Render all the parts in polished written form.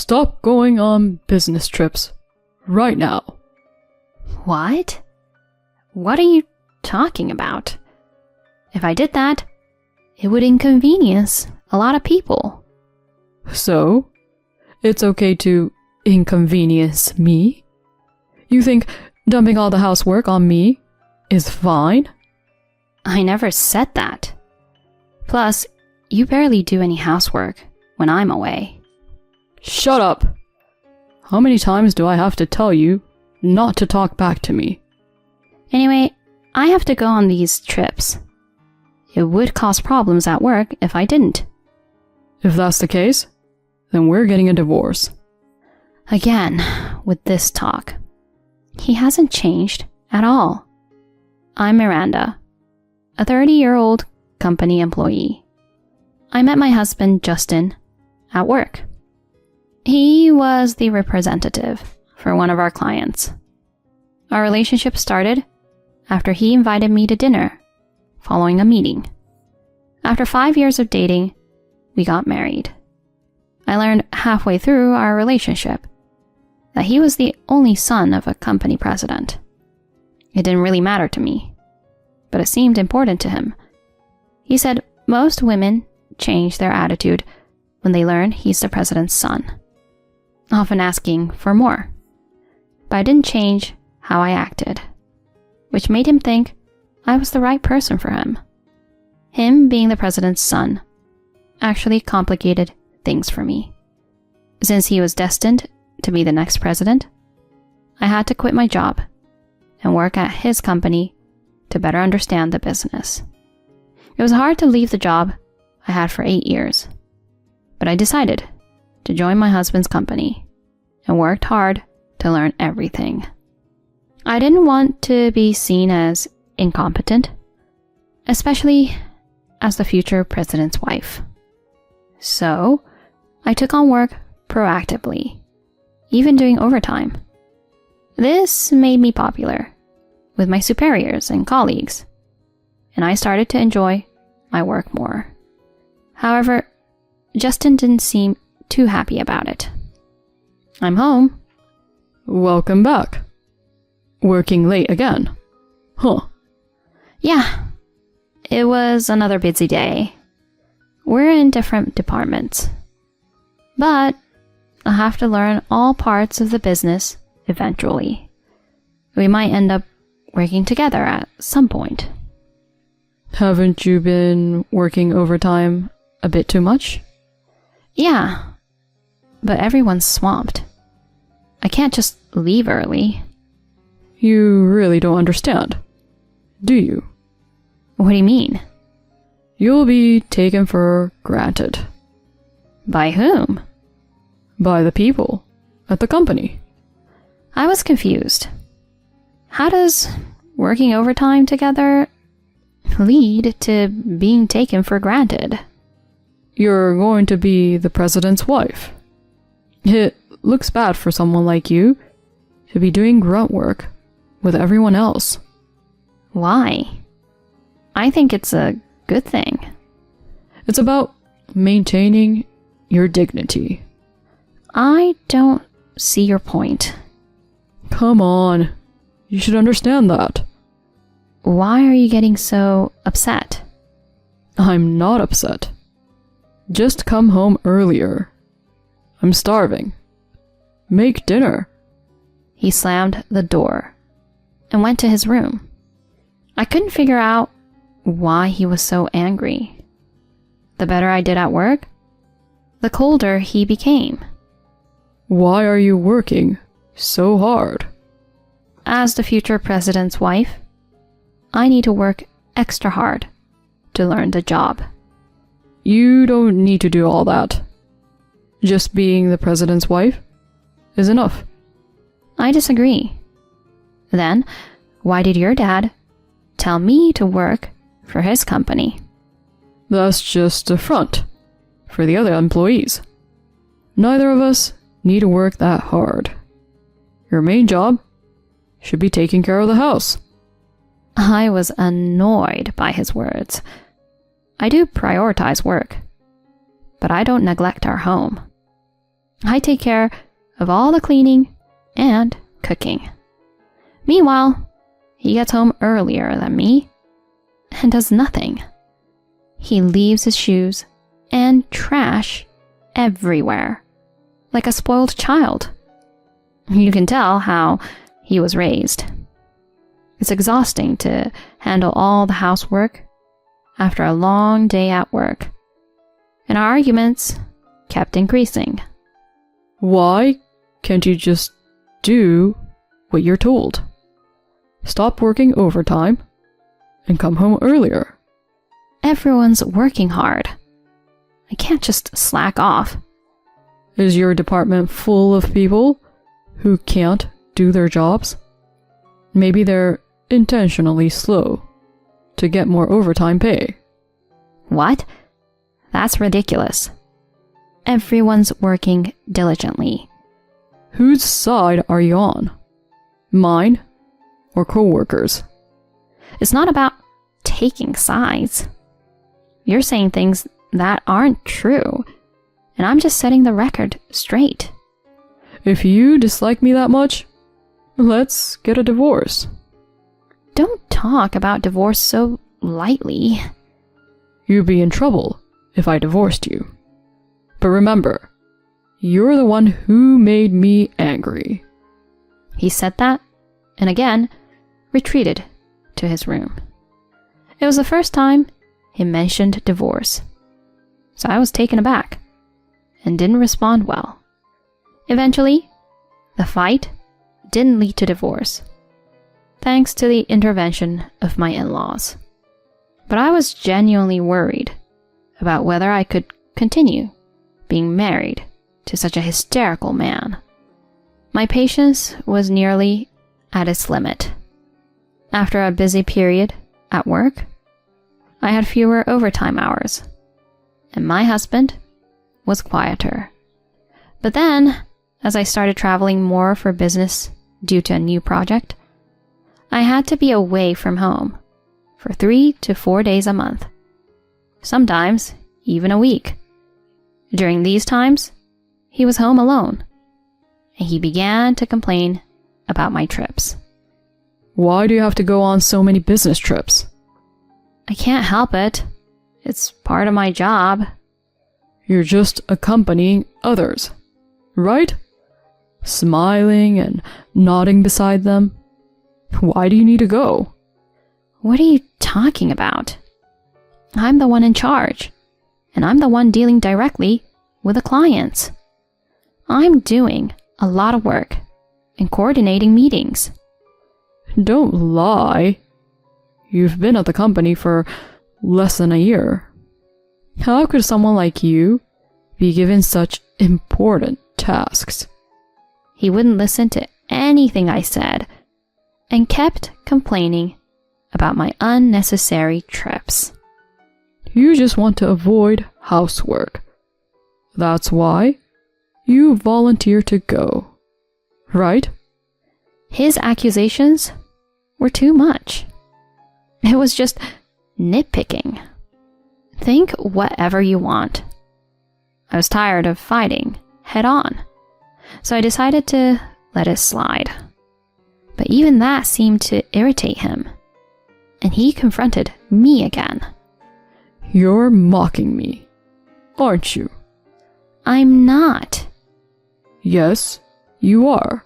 Stop going on business trips. Right now. What? What are you talking about? If I did that, it would inconvenience a lot of people. So, it's okay to inconvenience me? You think dumping all the housework on me is fine? I never said that. Plus, you barely do any housework when I'm away. Shut up! How many times do I have to tell you not to talk back to me? Anyway, I have to go on these trips. It would cause problems at work if I didn't. If that's the case, then we're getting a divorce. Again, with this talk. He hasn't changed at all. I'm Miranda, a 30-year-old company employee. I met my husband, Justin, at work. He was the representative for one of our clients. Our relationship started after he invited me to dinner following a meeting. After 5 years of dating, we got married. I learned halfway through our relationship that he was the only son of a company president. It didn't really matter to me, but it seemed important to him. He said most women change their attitude when they learn he's the president's son, often asking for more. But I didn't change how I acted, which made him think I was the right person for him. Him being the president's son actually complicated things for me. Since he was destined to be the next president, I had to quit my job and work at his company to better understand the business. It was hard to leave the job I had for 8 years, but I decided to join my husband's company and worked hard to learn everything. I didn't want to be seen as incompetent, especially as the future president's wife. So, I took on work proactively, even doing overtime. This made me popular with my superiors and colleagues, and I started to enjoy my work more. However, Justin didn't seem too happy about it. I'm home. Welcome back. Working late again. Huh. Yeah, it was another busy day. We're in different departments, but I'll have to learn all parts of the business eventually. We might end up working together at some point. Haven't you been working overtime a bit too much? Yeah, but everyone's swamped. I can't just leave early. You really don't understand, do you? What do you mean? You'll be taken for granted. By whom? By the people at the company. I was confused. How does working overtime together lead to being taken for granted? You're going to be the president's wife. It looks bad for someone like you to be doing grunt work with everyone else. Why? I think it's a good thing. It's about maintaining your dignity. I don't see your point. Come on, you should understand that. Why are you getting so upset? I'm not upset. Just come home earlier. I'm starving. Make dinner. He slammed the door and went to his room. I couldn't figure out why he was so angry. The better I did at work, the colder he became. Why are you working so hard? As the future president's wife, I need to work extra hard to learn the job. You don't need to do all that. Just being the president's wife is enough. I disagree. Then, why did your dad tell me to work for his company? That's just a front for the other employees. Neither of us need to work that hard. Your main job should be taking care of the house. I was annoyed by his words. I do prioritize work, but I don't neglect our home. I take care of all the cleaning and cooking. Meanwhile, he gets home earlier than me and does nothing. He leaves his shoes and trash everywhere, like a spoiled child. You can tell how he was raised. It's exhausting to handle all the housework after a long day at work, and our arguments kept increasing. Why can't you just do what you're told? Stop working overtime and come home earlier. Everyone's working hard. I can't just slack off. Is your department full of people who can't do their jobs? Maybe they're intentionally slow to get more overtime pay. What? That's ridiculous. Everyone's working diligently. Whose side are you on? Mine or coworkers? It's not about taking sides. You're saying things that aren't true, and I'm just setting the record straight. If you dislike me that much, let's get a divorce. Don't talk about divorce so lightly. You'd be in trouble if I divorced you. But remember, you're the one who made me angry. He said that, and again, retreated to his room. It was the first time he mentioned divorce, so I was taken aback and didn't respond well. Eventually, the fight didn't lead to divorce, thanks to the intervention of my in-laws. But I was genuinely worried about whether I could continue being married to such a hysterical man. My patience was nearly at its limit. After a busy period at work, I had fewer overtime hours, and my husband was quieter. But then, as I started traveling more for business due to a new project, I had to be away from home for 3 to 4 days a month, sometimes even a week. During these times, he was home alone, and he began to complain about my trips. Why do you have to go on so many business trips? I can't help it. It's part of my job. You're just accompanying others, right? Smiling and nodding beside them. Why do you need to go? What are you talking about? I'm the one in charge, and I'm the one dealing directly with the clients. I'm doing a lot of work and coordinating meetings. Don't lie. You've been at the company for less than a year. How could someone like you be given such important tasks? He wouldn't listen to anything I said and kept complaining about my unnecessary trips. You just want to avoid housework. That's why you volunteer to go, right? His accusations were too much. It was just nitpicking. Think whatever you want. I was tired of fighting head on, so I decided to let it slide. But even that seemed to irritate him, and he confronted me again. You're mocking me, aren't you? I'm not. Yes, you are.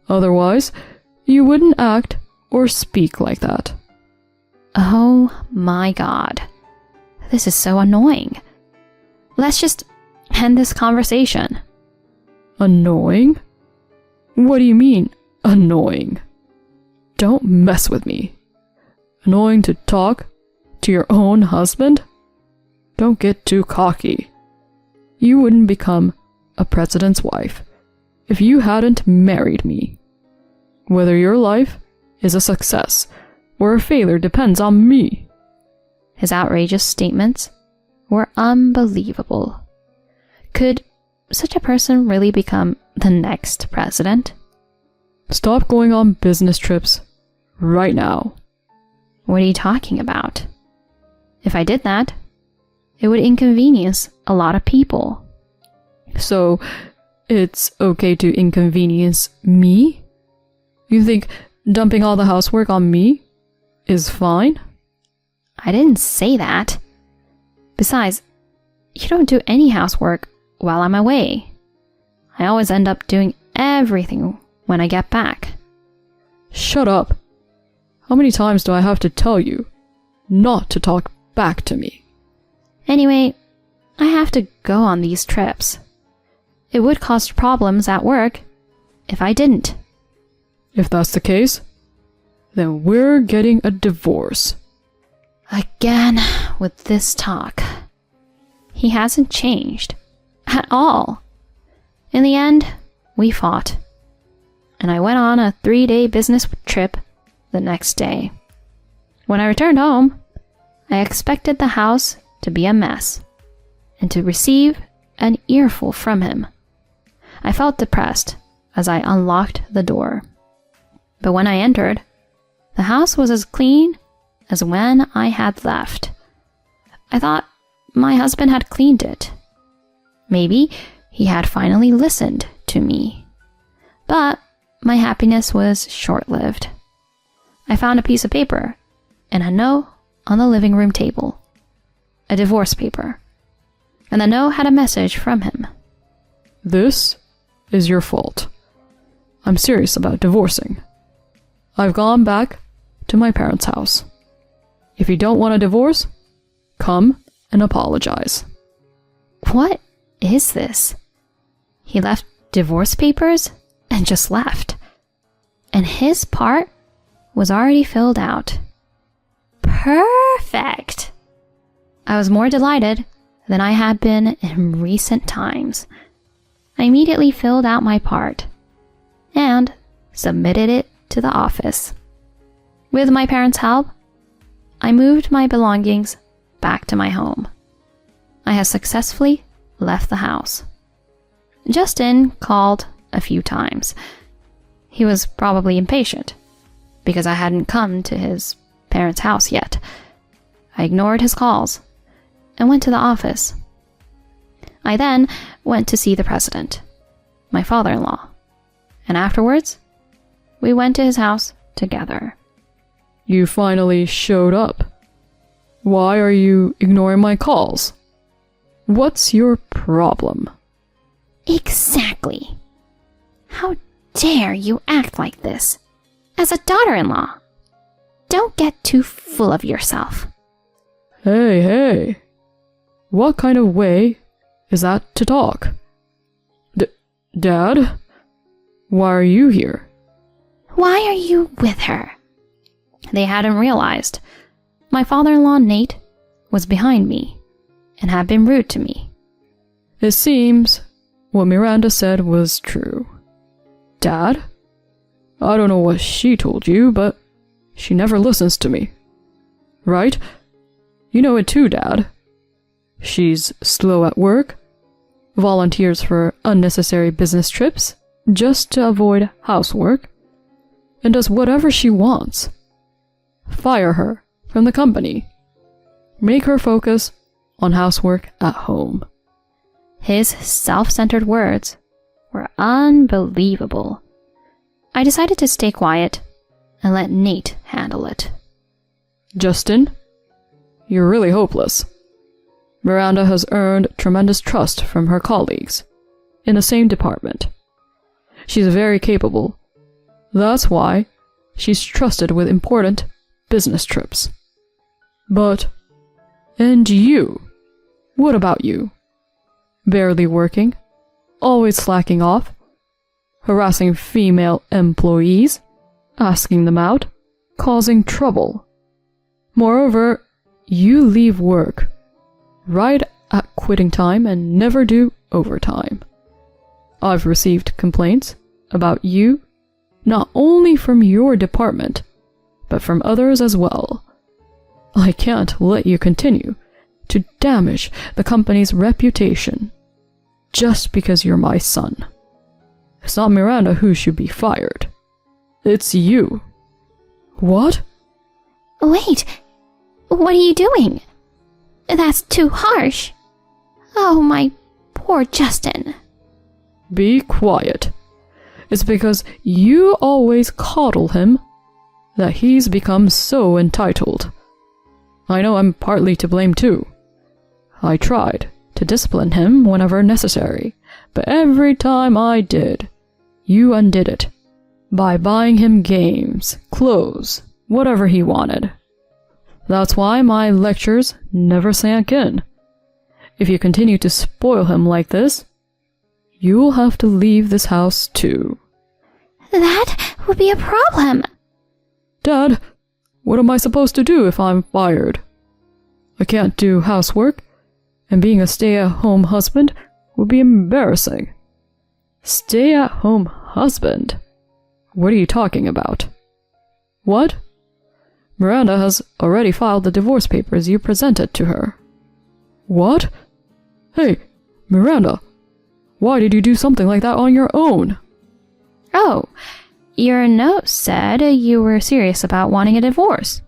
Otherwise, you wouldn't act or speak like that. Oh my God. This is so annoying. Let's just end this conversation. Annoying? What do you mean, annoying? Don't mess with me. Annoying to talk to your own husband? Don't get too cocky. You wouldn't become a president's wife if you hadn't married me. Whether your life is a success or a failure depends on me. His outrageous statements were unbelievable. Could such a person really become the next president? Stop going on business trips right now. What are you talking about? If I did that, it would inconvenience a lot of people. So, It's okay to inconvenience me? You think dumping all the housework on me is fine? I didn't say that. Besides, you don't do any housework while I'm away. I always end up doing everything when I get back. Shut up. How many times do I have to tell you not to talk back to me? Anyway, I have to go on these trips. It would cause problems at work if I didn't. If that's the case, then we're getting a divorce. Again with this talk. He hasn't changed at all. In the end, we fought, and I went on a 3-day business trip the next day. When I returned home, I expected the house to be a mess and to receive an earful from him. I felt depressed as I unlocked the door. But when I entered, the house was as clean as when I had left. I thought my husband had cleaned it. Maybe he had finally listened to me. But my happiness was short-lived. I found a piece of paper and a note on the living room table. A divorce paper. And the note had a message from him. This is your fault. I'm serious about divorcing. I've gone back to my parents' house. If you don't want a divorce, come and apologize. What is this? He left divorce papers and just left. And his part was already filled out. Perfect! I was more delighted than I had been in recent times. I immediately filled out my part and submitted it to the office. With my parents' help, I moved my belongings back to my home. I had successfully left the house. Justin called a few times. He was probably impatient because I hadn't come to his parents' house yet. I ignored his calls and went to the office. I then went to see the president, my father-in-law, and afterwards, we went to his house together. You finally showed up. Why are you ignoring my calls? What's your problem? Exactly. How dare you act like this as a daughter-in-law? Don't get too full of yourself. Hey. What kind of way is that to talk? Dad? Why are you here? Why are you with her? They hadn't realized. My father-in-law, Nate, was behind me and had been rude to me. It seems what Miranda said was true. Dad? I don't know what she told you, but she never listens to me. Right? You know it too, Dad. She's slow at work, volunteers for unnecessary business trips just to avoid housework, and does whatever she wants. Fire her from the company. Make her focus on housework at home. His self-centered words were unbelievable. I decided to stay quiet and let Nate handle it. Justin, you're really hopeless. Miranda has earned tremendous trust from her colleagues in the same department. She's very capable. That's why she's trusted with important business trips. And you? What about you? Barely working, always slacking off, harassing female employees, asking them out, causing trouble. Moreover, you leave work right at quitting time and never do overtime. I've received complaints about you, not only from your department, but from others as well. I can't let you continue to damage the company's reputation just because you're my son. It's not Miranda who should be fired. It's you. What? Wait, what are you doing? That's too harsh. Oh, my poor Justin. Be quiet. It's because you always coddle him that he's become so entitled. I know I'm partly to blame too. I tried to discipline him whenever necessary, but every time I did, you undid it by buying him games, clothes, whatever he wanted. That's why my lectures never sank in. If you continue to spoil him like this, you'll have to leave this house too. That would be a problem. Dad, what am I supposed to do if I'm fired? I can't do housework, and being a stay-at-home husband would be embarrassing. Stay-at-home husband? What are you talking about? What? Miranda has already filed the divorce papers you presented to her. What? Hey, Miranda, why did you do something like that on your own? Oh, your note said you were serious about wanting a divorce.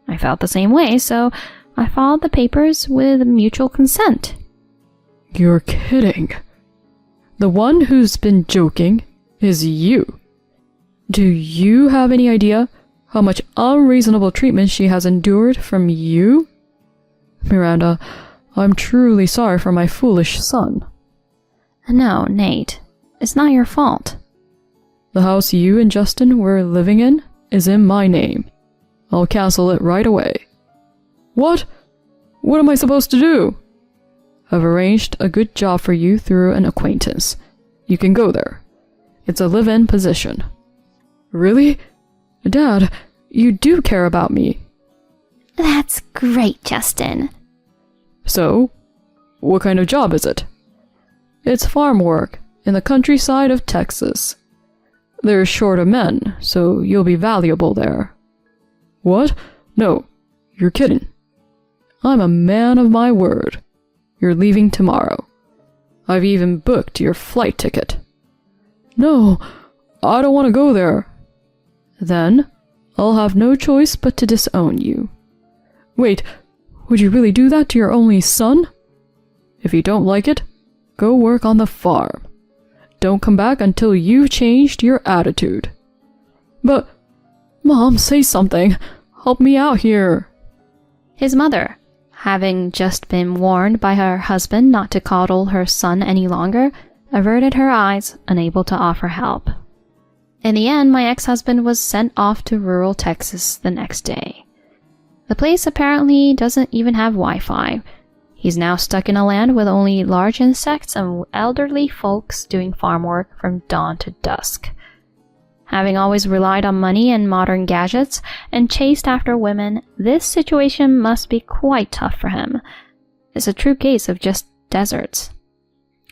I felt the same way, so I filed the papers with mutual consent. You're kidding. The one who's been joking is you. Do you have any idea how much unreasonable treatment she has endured from you? Miranda, I'm truly sorry for my foolish son. No, Nate, it's not your fault. The house you and Justin were living in is in my name. I'll cancel it right away. What? What am I supposed to do? I've arranged a good job for you through an acquaintance. You can go there. It's a live-in position. Really? Dad, you do care about me. That's great, Justin. So, what kind of job is it? It's farm work in the countryside of Texas. They're short of men, so you'll be valuable there. What? No, you're kidding. I'm a man of my word. You're leaving tomorrow. I've even booked your flight ticket. No, I don't want to go there. Then, I'll have no choice but to disown you. Wait, would you really do that to your only son? If you don't like it, go work on the farm. Don't come back until you've changed your attitude. But, Mom, say something. Help me out here. His mother, having just been warned by her husband not to coddle her son any longer, averted her eyes, unable to offer help. In the end, my ex-husband was sent off to rural Texas the next day. The place apparently doesn't even have Wi-Fi. He's now stuck in a land with only large insects and elderly folks doing farm work from dawn to dusk. Having always relied on money and modern gadgets and chased after women, this situation must be quite tough for him. It's a true case of just deserts.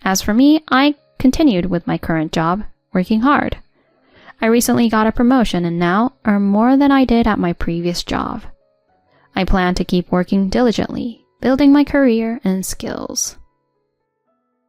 As for me, I continued with my current job, working hard. I recently got a promotion and now earn more than I did at my previous job. I plan to keep working diligently, building my career and skills.